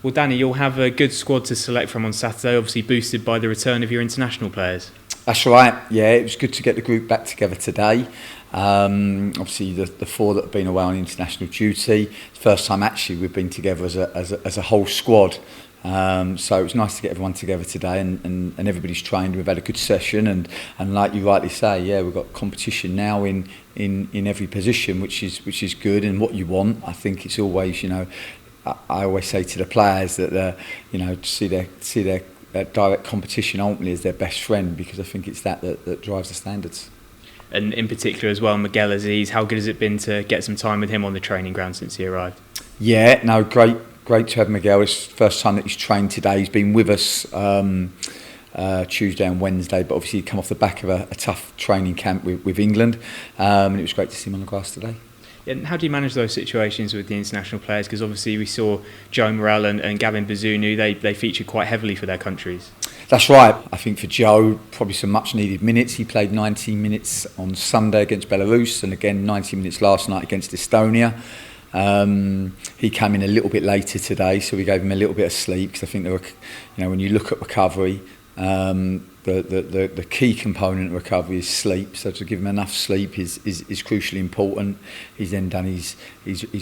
Well, Danny, you'll have a good squad to select from on Saturday, obviously boosted by the return of your international players. That's right, yeah, it was good to get the group back together today. Obviously the four that have been away on international duty, first time actually we've been together as a whole squad. So it was nice to get everyone together today and everybody's trained. We've had a good session and like you rightly say, yeah, we've got competition now in every position, which is good and what you want. I think it's always, I always say to the players that see their direct competition ultimately as their best friend, because I think it's that drives the standards. And in particular as well, Miguel Aziz, how good has it been to get some time with him on the training ground since he arrived? Yeah, no, great to have Miguel. It's the first time that he's trained today. He's been with us Tuesday and Wednesday, but obviously he come off the back of a tough training camp with England, and it was great to see him on the grass today. And how do you manage those situations with the international players? Because obviously we saw Joe Morrell and Gavin Bazunu, they featured quite heavily for their countries. That's right. I think for Joe, probably some much needed minutes. He played 19 minutes on Sunday against Belarus and again 90 minutes last night against Estonia. He came in a little bit later today, so we gave him a little bit of sleep, because I think there were, when you look at recovery, the key component of recovery is sleep. So to give him enough sleep is crucially important. He's then done his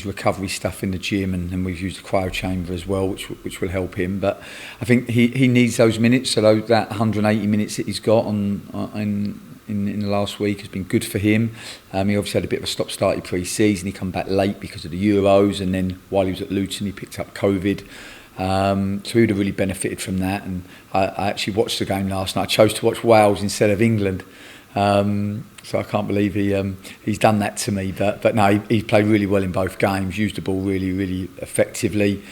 recovery stuff in the gym, and we've used a cryo chamber as well, which will help him. But I think he needs those minutes. So that 180 minutes that he's got in the last week has been good for him. He obviously had a bit of a stop-start pre-season. He come back late because of the Euros, and then while he was at Luton he picked up COVID. So he would have really benefited from that. And I actually watched the game last night. I chose to watch Wales instead of England. So I can't believe he's done that to me. But no, he played really well in both games, used the ball really, really effectively,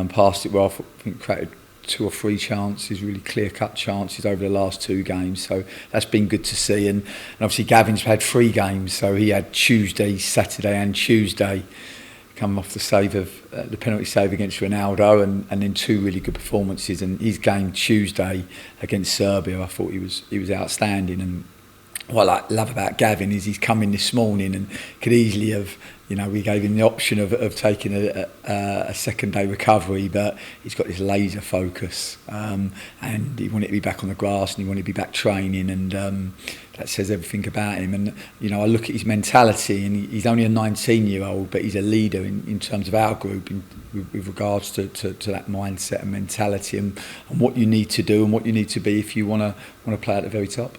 passed it well. I think created 2 or 3 chances, really clear-cut chances over the last 2 games. So that's been good to see. And obviously Gavin's had 3 games, so he had Tuesday, Saturday and Tuesday, coming off the save of the penalty save against Ronaldo, and then 2 really good performances. And his game Tuesday against Serbia, I thought he was outstanding. And what I love about Gavin is he's come in this morning and could easily have, we gave him the option of taking a second day recovery, but he's got this laser focus, and he wanted to be back on the grass and he wanted to be back training, and that says everything about him. And I look at his mentality, and he's only a 19-year-old, but he's a leader in terms of our group with regards to that mindset and mentality and what you need to do and what you need to be if you want to play at the very top.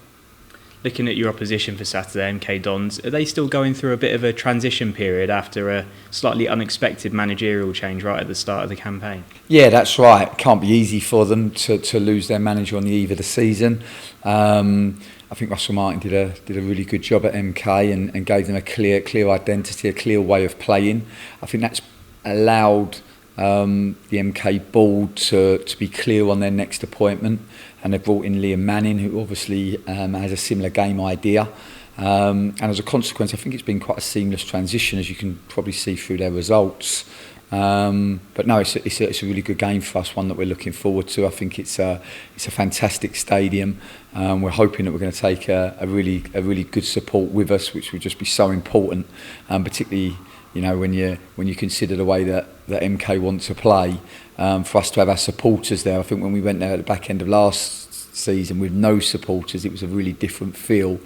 Looking at your opposition for Saturday, MK Dons, are they still going through a bit of a transition period after a slightly unexpected managerial change right at the start of the campaign? Yeah, that's right. It can't be easy for them to lose their manager on the eve of the season. I think Russell Martin did a really good job at MK and gave them a clear identity, a clear way of playing. I think that's allowed the MK board to be clear on their next appointment, and they've brought in Liam Manning, who obviously has a similar game idea, and as a consequence I think it's been quite a seamless transition, as you can probably see through their results. But no, it's a really good game for us, one that we're looking forward to. I think it's a fantastic stadium. We're hoping that we're going to take a really good support with us, which will just be so important, particularly when you consider the way that MK want to play, for us to have our supporters there. I think when we went there at the back end of last season with no supporters, it was a really different feel,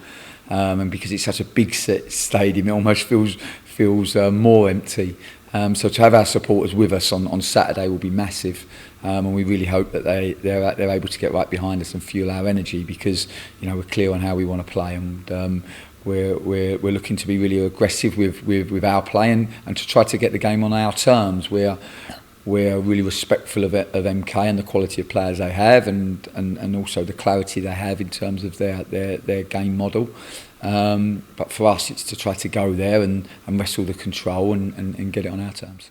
and because it's such a big stadium, it almost feels more empty. So to have our supporters with us on Saturday will be massive, and we really hope that they're able to get right behind us and fuel our energy, because we're clear on how we want to play, and we're looking to be really aggressive with our play and to try to get the game on our terms. We're really respectful of MK and the quality of players they have, and also the clarity they have in terms of their game model. But for us, it's to try to go there and wrestle the control and get it on our terms.